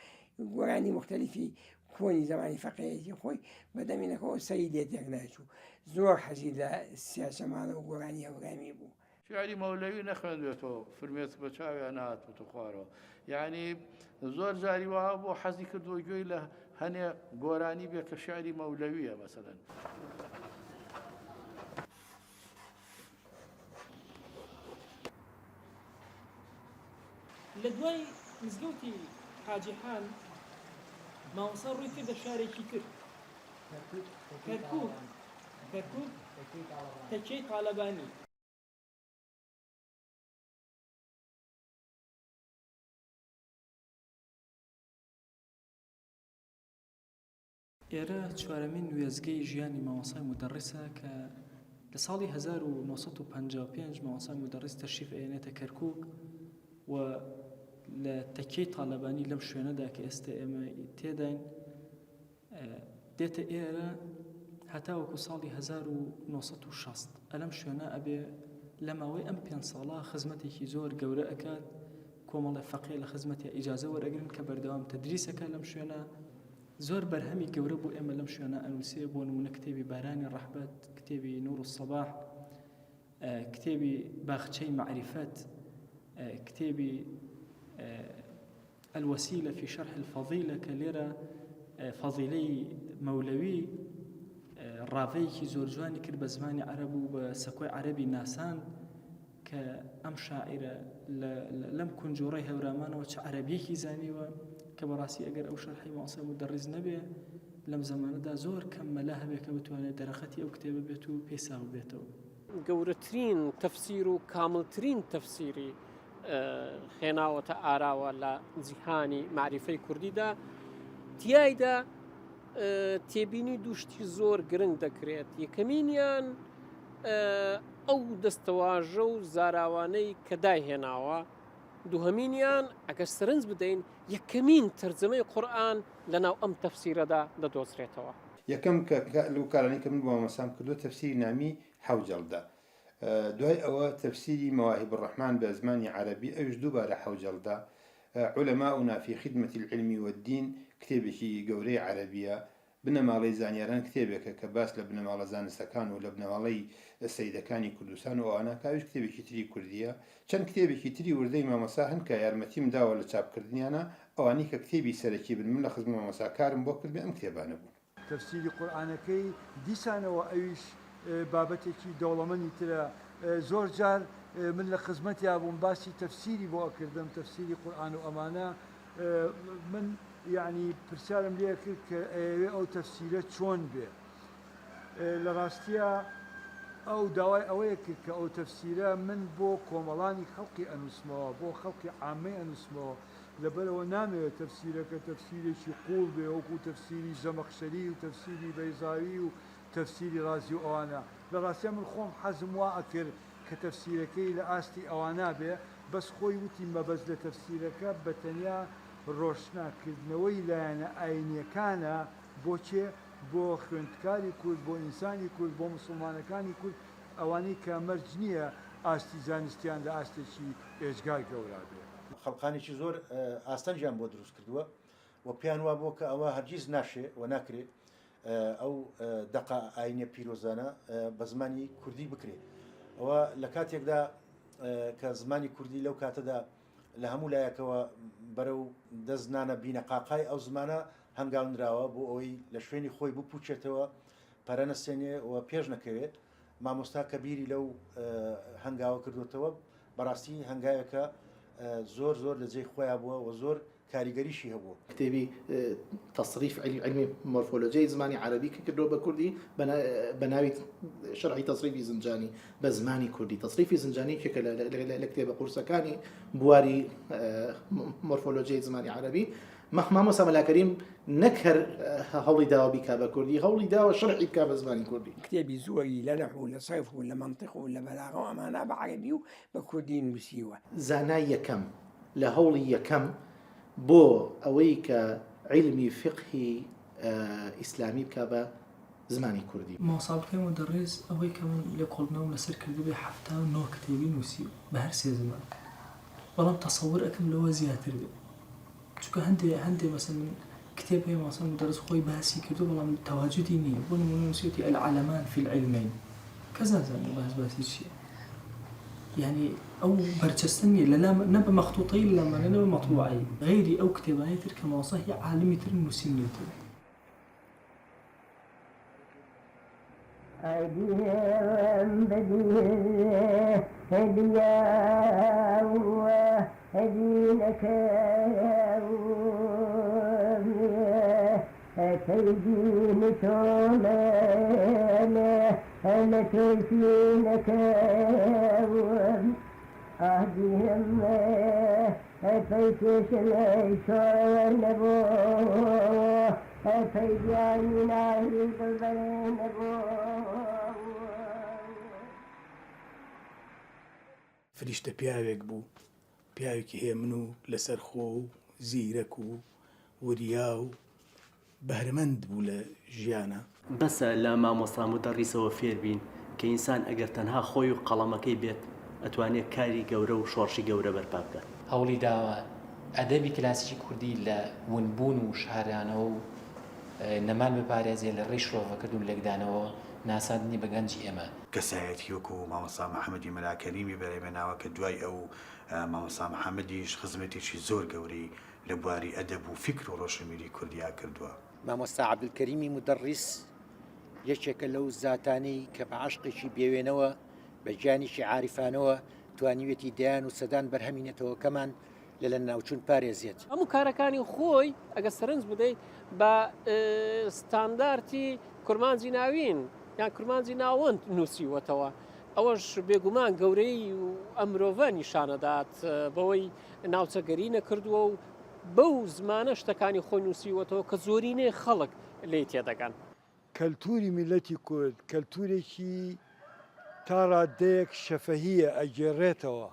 گۆرانی مختلفی کۆنی زمانی فەقەیەتی خۆی بەدەمینەکەەوە سەری لێتێک ناچوو زۆر حەزی لە سیاسەمانە و گۆرانی ئەورامی بوو شعری مەولەوی نەخوێندوێتەوە فرمێت بە چاویان هاتوتە خوارەوە یعنی زۆر جاری وها بۆ حەزی کردووە گوێی لە هەنێ گۆرانی بێ کە شعری مەولەویە مەسەلەن لە دوای مزگەوتی حاجیحان مامۆستا ڕووی کردە شارێکی کرد کەرکووک تەکیەی تاالەبانی ئێرە چوارەمین وێزگەی ژیانی مامۆسای مودەڕیسە کە لە ساڵی 1955 مامۆسای مودەڕیس تەشریف ئێنێتە کەرکووک و لە تەکیەی تاالەبانی لەم شوێنەدا کە ئێستا ئێمە تێداین دێتە ئێرە هەتاوەکو ساڵی 1960 ئەلەم شوێنە ئەبێ لە ماوەی ئەم 5 ساڵە خزمەتێکی زۆر گەورە ئەکات کۆمەڵی فەقێ لە خزمەتی ئیجازە وەرەگرن کە بەردەوام تەدریسەکە لەم شوێنە زۆر بەرهەمی گەورە بوو ئێمە لەم شوێنە ئەنووسێ بۆ نمونە کتێبی بارانی ڕەحبەت کتێبی نور الصباح کتێبی باخچەی معرفەت کتێبی الوسيلة في شرح الفضيلة كليرة فضيلي مولوي ڕاوەیەکی زۆر جوانی کرد بە زمانی عەرەب و بە سەکۆی عەرەبی ناسان کە ئەم شاعرە لەم کونجۆڕەی هەورامانەوە چ عەرەبیەکی زانیوە کە بەڕاستی ئەگەر ئەو شەرحی ماسە مدەڕیز نەبێ لەم زەمانەدا زۆر کەم مەلا هەبێ کە بتوانێت دەرەخەتی ئەو کتێبە بێت و پێساو بێتەوە. گەورەترین تەفسیر و کاملترین تەفسیری خێناوەتە ئاراوە لە جیهانی معریفەی کوردیدا تیایدا تێبینی دووشتی زۆر گرنگ دەکرێت. یەکەمینیان ئەو دەستەواژە و زاراوانەی کە داهێناوە، دووهەمینیان ئەگەر سەرنج بدەین یەکەمین تەرجەمەی قورئان لەناو ئەم تەفسیرەدا دەدۆزرێتەوە. یەکەم کە لەو کارانەی کە من بۆ مەسام کردو تەفسیری نامی حەوجەڵدا، دوای ئەوە تەفسیری مەواهب الرحمن بە زمانی عەرەبی ئەوش دووبارە حەوجەڵدا. علەماؤنا فی خدمەتی العلمی والدین کتێبێکی گەورەی عەرەبیە، بنەماڵەی زانیاران کتێبێکە کە باس لە بنەماڵە زانستەکان و لە بنەماڵەی سەیدەکانی کوردستان و ئەوانە کاویش کتێبێکی تری کوردیە. چەند کتێبێکی تری وردەی مامەسا هەن کە یارمەتیم داوە لە چاپکردنیانە، ئەوانی کە کتێبی سەرەکی بن من لە خزمەت مامەساکارم بۆ کردبێ ئەم کتێبانە بوو. تەفسیری قورئانەکەی دیسانەوە ئەویش بابەتێکی دەوڵەمەندی ترە. زۆر جار من لە خزمەتیا بووم باسی تەفسیری بۆ ئەکردم، تەفسیری قورئان و ئەمانە من یعنی پرسیارم لێ کرد کە ئەو تەفسیرە چۆن بێ. لە ڕاستیە ئەو داوای ئەوەیە کرد کە ئەو تەفسیرە من بۆ کۆمەڵانی خەڵقی ئەنووسمەوە، بۆ خەڵقی عامەی ئەنووسمەوە، لەبەرەوە نامەوێت تەفسیرەکە تەفسیرێکی قوڵ بێ وەکو تەفسیری زەمەخشەری و تەفسیری بەیزاوی و تەفسیری رازی و ئەوانە. لە ڕاستیە من خۆم حەزم وا ئەکرد کە تەفسیرەکەی لە ئاستی ئەوانە بێ، بەس خۆی وتی مەبەست لە تەفسیرەکە بە تەنیا ڕۆشناکردنەوەی لایەنە ئاینیەکانە بۆچێ بۆ خوێندکاری کورد، بۆ ئینسانی کورد، بۆ مسلمانەکانی کورد، ئەوانەی کە مەرج نییە ئاستی زانستیان لە ئاستێکی ئێجگار گەورا بێ. خەڵقانێکی زۆر ئاستەنجیان بۆ دروست کردووە و پێیان وا بۆ کە ئەوە هەرگیز ناشێ و ناکرێت ئەو دەقا ئاینە پیرۆزانە بە زمانی کوردی بکرێت. ئەوە لە کاتێکدا کە زمانی کوردی لەو کاتەدا لە هەموو لایەکەوە بەرەو دەستنانە بینەقاقای ئەو زمانە هەنگاوندراوە بۆ ئەوەی لە شوێنی خۆی بپوچێتەوە پەرەنەسێنێ و پێش نەکەوێت. مامۆستا کەبیری لەو هەنگاوە کردوتەوە، بەڕاستی هەنگاوێکە زۆر زۆر لە جێی خۆیان بووە و زۆر کاریگەریشی هەبوو. کتێبی تەصریف علمی مۆرفۆلۆژیای زمانی عەرەبی کە کردووە بە کوردی بە ناوی شەرحی تەصریفی زنجانی بە زمانی کوردی. تەصریفی زنجانی کە لە کتێبە قورسەکانی بواری مۆرفۆلۆژیای زمانی عەرەبی مامۆستا مەلاکەریم نەکەر هەوڵی داوە بیکا بە کوردی، هەوڵی داوە شەرحی بکا بە زمانی کوردی. کتێبی زۆری لە نەحو و لە سەرف و لە مەنطق و لە بەلاغە و ئەمانە بە عەرەبی و بە کوردی نووسیوە. زانای یەکەم لە هەوڵی یەکەم بۆ ئەوەی کە علمی فقهی ئیسلامی بکە بە زمانی کوردی. ماساڵەکەی مدەڕێز ئەوەی کە من لە کۆڵنەوە لەسەر کردبێ 79 کتێبی نووسی بە هەر سێ زمان، بەڵام تەسەوور ئەکەم لەوە زیاتر بێت، چونکە هەندێ مەسەن کتێب هەیە ماسا مدەڕێز خۆی باسی کردو بەڵام تەواجودی نییە. بۆ نمونە نووسیوتی العلمان فی العلمین، کەس نازانێت باسی چییە. يعني أو برشستني لا نبى مخطوطين لما نبى مطبوعين غيري أو كتاباني ترك مواصيه عالمي تر مسلمين تر. أيديهم بديه هدية وهدينك تيجين تومانه أنا تيجينك أهديهم فيكش العيشان نبوه فيجاني ناهي قلبين نبوه. فریشتە پیاوێک بوو، پیاوێکی هەیە من و لەسەر خۆ و زیرەک و وریا و بەهرەمەند بوو لە ژیانە. بەسە لە مامۆستا مدەڕیسەوە فێر بین کە ئینسان ئەگەر تەنها خۆی و قەڵەمەکەی بێت ئەتوانێت کاری گەورە و شۆڕشی گەورە بەرپا بکات. هەوڵی داوە ئەدەبی کلاسیکی کوردی لە ونبوون و شارانەوە و نەمان بپارێزێ لە ڕێی شرۆڤەکرد و لەگدانەوە ناساندنی بە گەنجی ئێمە. کەسایەتی وەکو مامۆستا محەممەدی مەلاکەریمی بەرەمێناوە کە دوای ئەو مامۆستا محەممەدیش خزمەتێکی زۆر گەورەی لە بواری ئەدەب و فکر و ڕۆشنبیری کوردیا کردووە. مامۆستا عەبدولکەریمی مدەڕیس یەکێکە لەو زاتانەی کە بە عەشقێکی بێوێنەوە بە گیانێکی عاریفانەوە توانیوێتی دەیان و سەدان بەرهەمینێتەوە کەمان لە ناوچوون پارێزیێت هەموو کارەکانی خۆی ئەگە سەرنج بدەیت بە ستاندارتی کورمانجی ناوین یان کورمانجی ناوەند نووسیوەتەوە ئەوەش بێگومان گەورەی و ئەمرۆڤە نیشانەدات بەوەی ناوچەگەری نەکردووە و بەو زمانە شتەکانی خۆی نووسیوەتەوە کە زۆرینەی خەڵک لێی تێدەگەن. کەلتوری میلەتی کورد کەلتورێکی تا ڕادەیەک شەفەهیە ئەگێڕێتەوە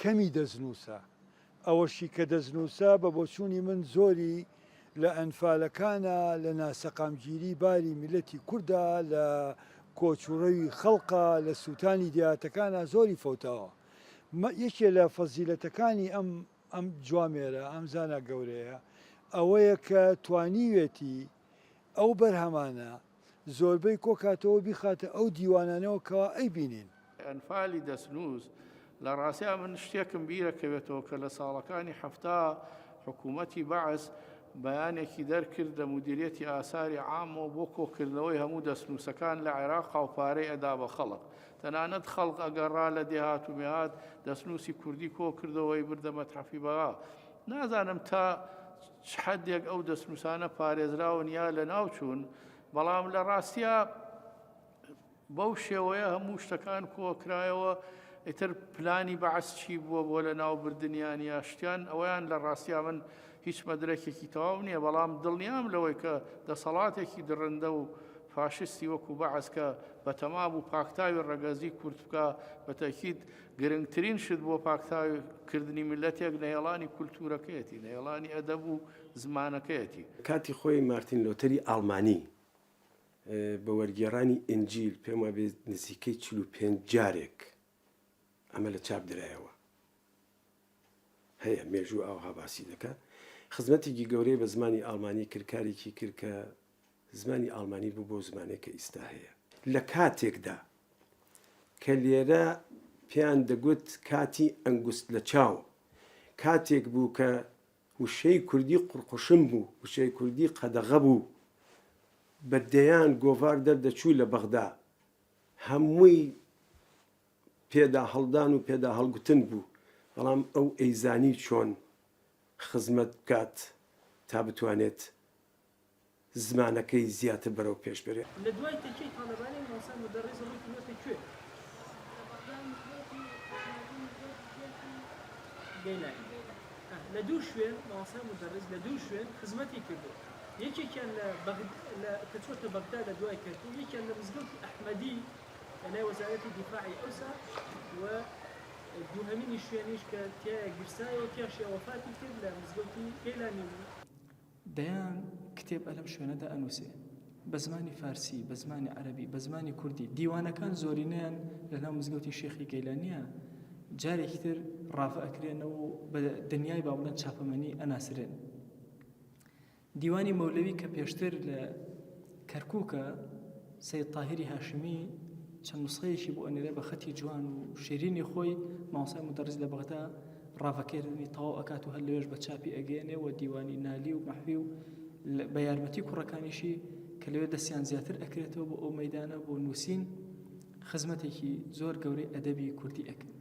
کەمی دەستنووسە ئەوەشی کە دەستنووسە بە بۆچوونی من زۆری لە ئەنفالەکانە لە ناسەقامگیری باری میلەتی کووردا لە کۆچوڕەوی خەڵقە لە سووتانی دیاتەکانە زۆری فەوتەوە یەکێ لە فەزیلەتەکانی ئەم جوامێرە ئەم زانە گەورەیە ئەوەیە کە توانیوێتی ئەو بەرهەمانە زۆربەی کۆکاتەوە بیخاتە ئەو دیوانانەوە کەوا ئەی بینین ئەنفالی دەستنووس لە ڕاستیا من شتێکم بیرەکەوێتەوە کە لە ساڵەکانی حەفتا حکوومەتی بەعس بەیانێکی دەرکرد لە مدیریەتی ئاساری عامەوە بۆ کۆکردنەوەی هەموو دەستنووسەکان لە عێراق و پارەی ئەدا بە خەڵک تەنانەت خەڵق ئەگەڕا لە دێهات و مێهات دەستنووسی کوردی کۆکردەوەی بردە مەتحەفی بەغا نازانم تا چ حەدێک ئەو دەستنووسانە پارێزراون یا لە ناوچوون بەڵام لە ڕاستیا بەو شێوەیە هەموو شتەکان کۆکرایەوە ئیتر پلانی بەعس چی بووە بۆ لە ناوبردنیان یا شتیان ئەویان لە ڕاستیا من هیچ مەدرێکێکی تەواو نییە بەڵام دڵنیام لەوەی کە دەسەڵاتێکی درڕندە و فاشستی وەکو بەعس کە بە تەمام و پاکتاوی ڕەگەزی کورد بکە بە تەکید گرنگترین شت بۆ پاکتاویکردنی میلەتێک نێڵانی کولتورەکەیەتی نێڵانی ئەدەب و زمانەکەیەتی کاتی خۆی مارتین لۆتەری ئاڵمانی بە وەرگێڕانی ئنجیل پێم وابێ نزیکەی 45 جارێک ئەمە لە چاپ درایەوە هەیە مێژوو ئاوها باسی دەکات خزمەتێکی گەورەی بە زمانی ئاڵمانی کردکارێکی کرد کە زمانی ئاڵمانی بوو بۆ زمانێک کە ئیستا هەیە لە کاتێکدا کە لێرە پێیان دەگوت کاتی ئەنگوست لە چاو کاتێک بوو کە وشەی کوردی قورقوشم بوو وشەی کوردی قەدەغە بوو بەدەیان گۆڤار دەردەچوو لە بەغدا هەمووی پێدا هەڵدان و پێدا هەڵگوتن بوو بەڵام ئەو ئەیزانی چۆن خزمەت بکات تا بتوانێت زمانەکەی زیاتر بەرەو پێش بێت لە دوای تەکەی تاالبانی مۆسان مدەڕێز ڕووی کردوەتە کوێ لە دوو شوێن مۆسان مدەڕێز لە دوو شوێن خزمەتی کردو یەکێکیان لە کە چۆتە بەغدا لە دوای کردو یەکیان لە مزگەوتی ئەحمەدی لەلای وەزارەتی دیفاعی ئەوسا و دووهەمینی شوێنیش کە تایە گرسایەوە تیاشی وەفاتی کرد لە مزگەوتی گەیلانی دەیان کتێب ئەلەم شوێنەدا ئەنووسێ بە زمانی فارسی بە زمانی عەرەبی بە زمانی کوردی دیوانەکان زۆرینەیان لەناو مزگەوتی شێخی گەیلانیە جارێکی تر ڕافە ئەکرێنەوە و بە دنیای باوڵەت چاپەمەنی ئەناسرێن دیوانی مەولەوی کە پێشتر لە کەرکووکە سەید تاهیری هاشمی چەند نوسخەیەکی بۆ ئەنێرە بە خەتی جوان و شیرینی خۆی مامۆستای مدەڕیز لە بەغدا ڕافەکردنی تەواو ئەکات و هەر لەوێش بە چاپی ئەگەێنێ و دیوانی نالی و مەحوی و بە یارمەتی کوڕەکانیشی کە لەوێ دەستیان زیاتر ئەکرێتەوە بۆ ئەو مەیدانە بۆ نووسین خزمەتێکی زۆر گەورەی ئەدەبی کوردی ئەکرد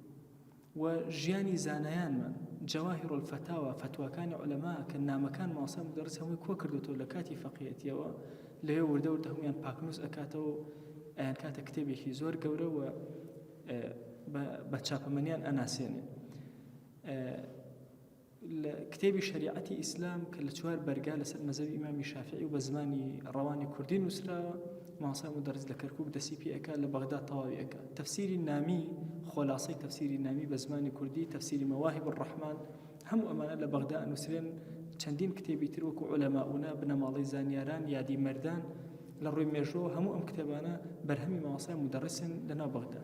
و ژیانی زانایانمان جەواهیر الفتاوە فتواکانی عولەما کە نامەکان مامۆستای مدەڕیز هەمووی کۆ کردوتەوە لە کاتی فەقیهەتیەوە لەوێ وردە وردە هەمویان پاکنووس ئەکاتەوە ئەیان کاتە کتێبێکی زۆر گەورە و بە چاپەمەنیان ئەناسێنێ لە کتێبی شریعەتی ئیسلام کە لە چوار بەرگا لەسەر مەزەبی ئیمامی شافعی و بە زمانی ڕەوانی کوردی نووسراوە مامۆستای مدەڕیز لە کەرکووک دەستی پێ ئەکات لە بەغدا تەواوی ئەکات تەفسیری نامی خۆلاسەی تەفسیری نامی بە زمانی کوردی تەفسیری مەواهب الرەحمان هەموو ئەمانە لە بەغدا ئەنووسرێن چەندین کتێبی تر وەکو عولەماؤنا بنەماڵەی زانیاران یادی مەردان لە ڕووی مێژووە هەموو ئەم کتێبانە بەرهەمی مامۆستای مدەڕیسن لەناو بەغدا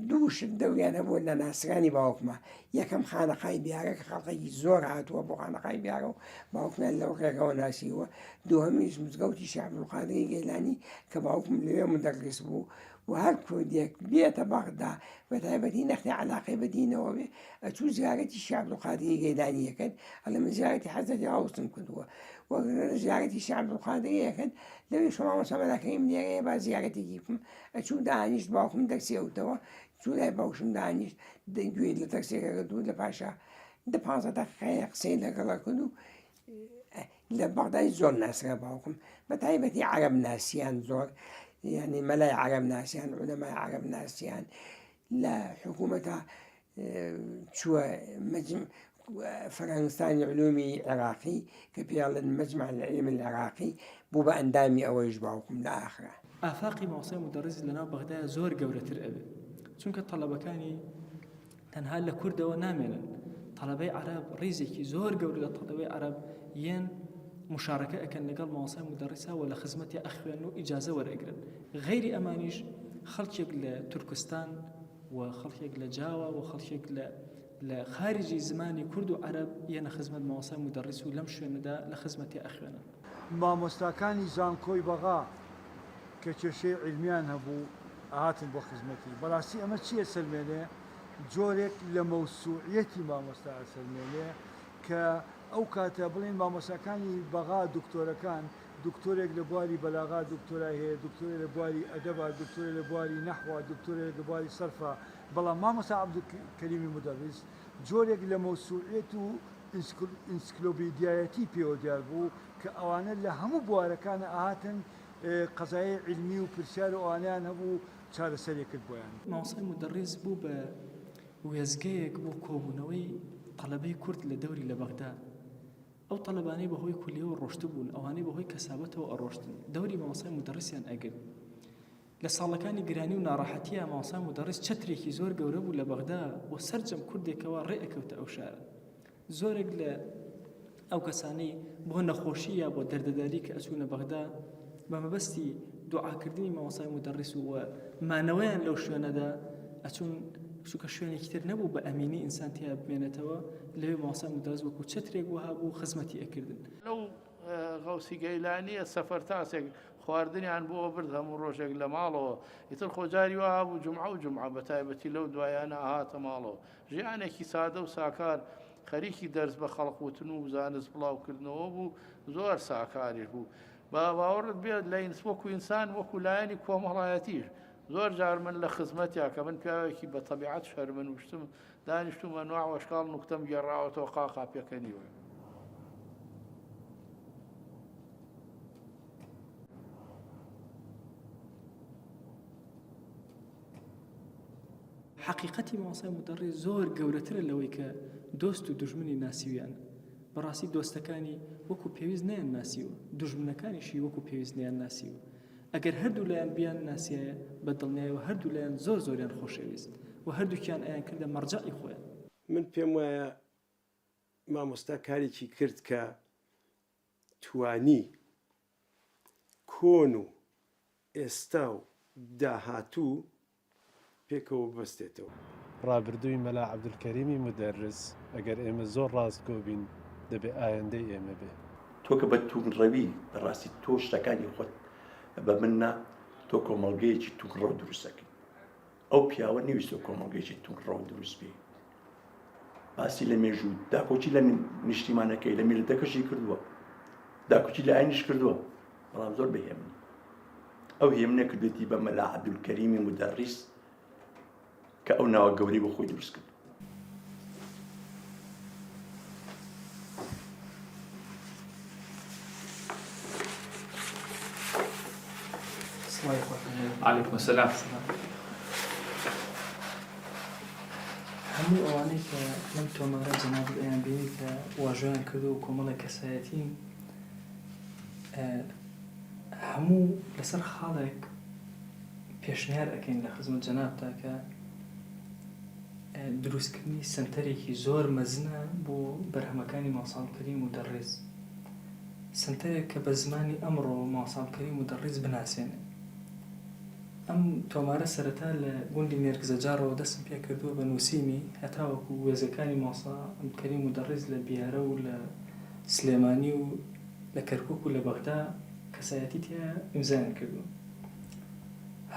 دووشت دەوریانە بوو لە ناسرانی باوکمە یەکەم خانەقای بیارە کە خەڵقێکی زۆر هاتووە بۆ خانەقای بیارە و باوکمیان لەو ڕێگەوە ناسیوە دووهەمیش مزگەوتی شێخ عەبدولقادری گەیلانی کە باوکم لەوێ مدەڕیس بوو و هەر کوردێک بێتە بەغدا بەتایبەتی نەختی عەلاقەی بە دینەوە بێ ئەچوو زیارەتی شێخ عەبدولقادری گەیلانی یەکەن هەڵە من زیارەتی حەزرەتی غەوسم کردووە و زیارەتی شێخ عەبدولقادری یەکەن لەوێ شەو مامۆستا مەلاکەریم لێرەیە با زیارەتێکی بکەم ئەچوو دانیشت باوکم دەرسێوتەوە سوورای باوشم دانیشت گوێ لە تەکسێکەکە دوو لە پاشا 15 دقیقەیە قسەی لەگەڵا کرد و لە بەغدای زۆر ناسرە باوکم بە تایبەتی عەرەب ناسیان زۆر یعنی مەلای عەرەب ناسیان عولەمای عەرەب ناسیان لە حکوومەتە چووە فەرەنسستانی علومی عێراقی کە پێڵن مەجمع العلم العێراقی بوو بە ئەندامی ئەوەیش باوکم لە ئاخرە. ئافاقی ماوسای مدەڕیس لەناو بەغدایە زۆر گەورەتر ئەبێ چونکە تەڵەبەکانی تەنها لە کوردەوە نامێنن تەڵەبەی عەرەب ڕیزێکی زۆر گەورە لە تەڵەبەی عەرەب یەن مشارەکە ئەکەن لەگەڵ ماوسای مدەڕیسەوە لە خزمەتی ئەخوێن و ئیجازە وەرەگرن غەیری ئەمانیش خەڵکێک لە تورکستان و خەڵکێک لە جاوە و خەڵکێک لە خارجی زمانی کورد و عەرەب یەنە خزمەت ماوسای مدەڕیس و لەم شوێنەدا لە خزمەتی ئەخوێنن. مامۆستاکانی زانکۆی بەغا کە کێشەی علمیان هەبوو هاتن بۆ خزمەتی بەڕاستی ئەمە چییە سەلمێنێ جۆرێک لە مەوسوعیەتی مامۆستا سەلمێنێ کە ئەو کاتە بڵێن مامۆساکانی بەغا دکتۆرەکان دکتۆرێک لە بواری بەلاغا دکتۆرای هەیە دکتۆرێک لە بواری ئەدەبا دکتۆرێک لە بواری نەحوا دکتۆرێک لە بواری سەرفا بەڵام مامۆستا عەبدولکەریمی مدەڕیس جۆرێک لە مەوسوعیەت و ئینسکلۆپیدیایەتی پێوە دیار بوو کە ئەوانە لە هەموو بوارەکانە ئاهاتن قەزای علمی و پرسیار و ئەوانیان هەبوو چارەسەری کرد بۆیان. ماوسای مدەڕیس بوو بە وێزگەیەک بۆ کۆبوونەوەی تەڵەبەی کورد لە دەوری لە بەغدا ئەو تەڵەبانەی بەهۆی کولیەوە ڕۆشت بوون ئەوانەی بەهۆی کەسابەتەوە ئەڕۆشتن دەوری ماوسای مدەڕیسیان ئەگرت لە ساڵەکانی گرانی و ناڕەحەتیە ماوسای مدەڕیس چەترێکی زۆر گەورە بوو لە بەغدا و سەرجەم کوردێکەوە ڕێئەکەوتە ئەو شارە زۆرێک لە ئەو کەسانەی بۆ نەخۆشی یا بۆ دەردەداری کە ئەچوونە بەغدا بە مەبەستی دوعاکردنی ماوسای مدەڕیس و مانەوەیان لەو شوێنەدا ئەچون چونکە شوێنێکی تر نەبوو بە ئەمینی ئینسان تیا بمێنێتەوە لەوێ ماوسای مدەڕیس وەکو چەترێک وها بوو خزمەتی ئەکردن. لەو غەوسی گەیلانیە سەفەر تاسێک خواردنیان بۆ برد هەموو ڕۆژێک لە ماڵەوە ئیتر خۆجاری وها بوو جومعە و جومعە بە تایبەتی لەو دوایانە ئاهاتە ماڵەوە ژیانێکی سادە و ساکار خەریکی دەرس بە خەڵقوتن و زانست بڵاوکردنەوە بوو زۆر ساکاریش بوو بە باوەڕت بێت لە وەکو ئینسان وەکو لایەنی کۆمەڵایەتیش زۆر جار من لە خزمەتیا کە من پیاوێکی بە تەبیعەت شەرمن وشتم دانیشتومە نوع وەشکاڵ نوکتەم گێڕاوەتەوە قاقا پێکەنیوە. حقیقەتی ماوسای مدەڕیس زۆر گەورەترە لەوەی کە دۆست و دژمنی ناسیویان بەڕاستی دۆستەکانی وەکو پێویست نیان ناسیوە دژمنەکانیشی وەکو پێویست نیان ناسیوە ئەگەر هەردوو لایەن بیان ناسیایە بە دڵنیایەوە هەردوو لایەن زۆر زۆریان خۆشەویست و هەردووکیان ئەیان کردە مەرجەعی خۆیان. من پێم وایە مامۆستا کارێکی کرد کە توانی کۆن و ئێستا و داهاتوو پێکەوە بەستێتەوە. ڕابردووی مەلا عەبدولکەریمی مدەرس ئەگەر ئێمە زۆر ڕاستگۆ بین دەبێ ئایندەی ئێمە بێ. تۆ کە بە توونڕەوی بەڕاستی تۆ شتەکانی خۆت بە مننا تۆ کۆمەڵگەیەکی توونڕەو دروستەکەی ئەو پیاوە نویست تۆ کۆمەڵگەیەکی توونڕەو دروست بێ باسی لە مێژوو داکۆچی لە نیشتیمانەکەی لە میلەتەکەشی کردووە داکۆچی لە ئاینیش کردووە بەڵام زۆر بەهێمن ئەو هێمنە کردوێتی بە مەلا عەبدولکەریمی مدەڕیس کە ئەو ناوە گەورەی بۆ خۆی دروست کرد. عليكم السلام. هەموو ئەوانەی کە لەم تۆمارە جەنابەت ئەیان بینی کە واژۆیان کردو و کۆمەڵی کەسایەتین هەموو لەسەر خاڵێک پێشنیار ئەکەین لە خزمەت جەنابتا کە دروستکردنی سنتەرێکی زۆر مەزنە بۆ بەرهەمەکانی ماوساڵکەریم مدەڕیس سنتەرێک کە بە زمانی ئەمڕۆ ماوساڵکەریم مدەڕیس بناسێنێ. ئەم تۆمارە سەرەتا لە گوندی نێرگزەجارەوە دەستم پێ کردووە بە نووسیمی هەتاوەکو وێزەکانی ماوساڵکەریم مدەڕیس لە بیارە و لە سلێمانی و لە کەرکووک و لە بەغدا کەسایەتی تیا ئیمزایان کردووە.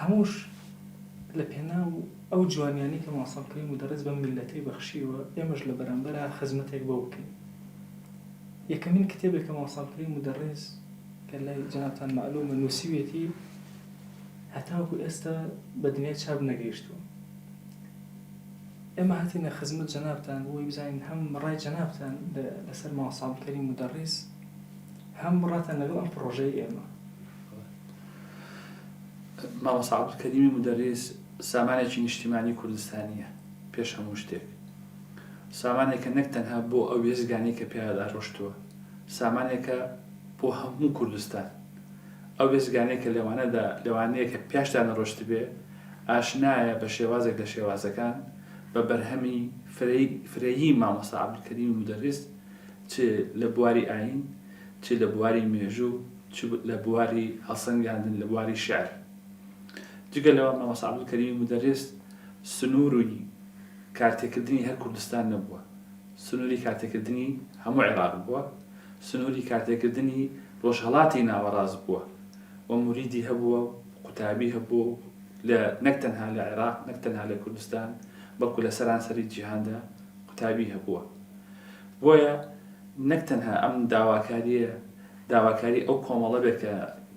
هەمووش لە پێناو ئەو جوانیانی کە ماوساڵکەریم مدەڕیس بەم میلەتەی بەخشیوە ئێمەش لە بەرامبەرە خزمەتێک بۆ بکەین. یەکەمین کتێبێک کە ماوساڵکەریم مدەڕیس کە لای جەنابتان معلومە نووسیوێتی هەتاوەکو ئێستا بە دنیا چاپ نەگەیشتووە ئێمە هاتیینە خزمەت جەنابتان بۆی بزانین هەم ڕای جەنابتان لەسەر مامۆستا عەبدولکەریم مودەڕیس هەم ڕاتان لەگەڵ ئەم پرۆژەی ئێمە. مامۆستا عەبدولکەریمی مودەڕیس سامانێکی نیشتیمانی کوردستانیە پێش هەموو شتێک، سامانێکە نەک تەنها بۆ ئەو وێزگانی کە پیادا ڕۆشتووە، سامانێکە بۆ هەموو کوردستان. ئەو وێزگانەیە کە لەوانەیە کە پێشدا نەڕۆشت بێ ئاشنایە بە شێوازێک لە شێوازەکان بە بەرهەمی فرەیی مامۆستا عەبدولکەریمی مودەڕیس، چ لە بواری ئاین، چ لە بواری مێژوو، چ لە بواری هەڵسەنگاندن لە بواری شێعر. جگەلەوە مامۆستا عەبدولکەریمی مودەڕیس سنووری کارتێکردنی هەر کوردستان نەبووە، سنووری کارتێکردنی هەموو عێراق بووە، سنووری کارتێکردنی ڕۆژهەڵاتی ناوەڕاست بووە و موریدی هەبووە قوتابی هەبوو لە نەک تەنها لە عێراق نەک تەنها لە کوردستان بەڵکو لە سەرانسەری جیهاندا قوتابی هەبووە. بۆیە نەک تەنها ئەم داواکاری ئەو کۆمەڵە بێت کە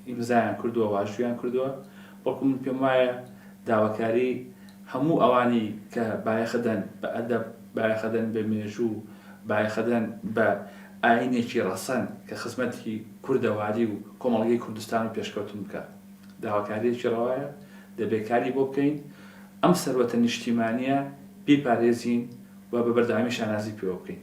ئیمزایان کردووە واژویان کردووە، بەڵکو من پێم وایە داواکاری هەموو ئەوانی کە بایەخەدەن بە ئەدەب، بایەخەدەن بە مێژوو، بایەخەدەن بە ئاینێکی ڕەسەن کە خزمەتی کوردەواری و کۆمەڵگەی کوردستان و پێشکەوتن بکە. داواکاریەکی ڕەوایە دەبێت کاری بۆ بکەین، ئەم سەروەتە نیشتیمانیە بیپارێزین و بە بەردەوامی شانازی پێوە بکەین.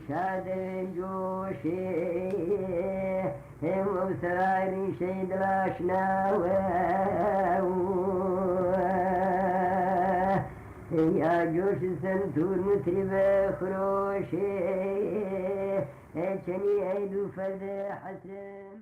شاد جوشي هم وسراري شيد لاشناوه يا جوش سنتور مترب خروشي كني عيد فرد حسن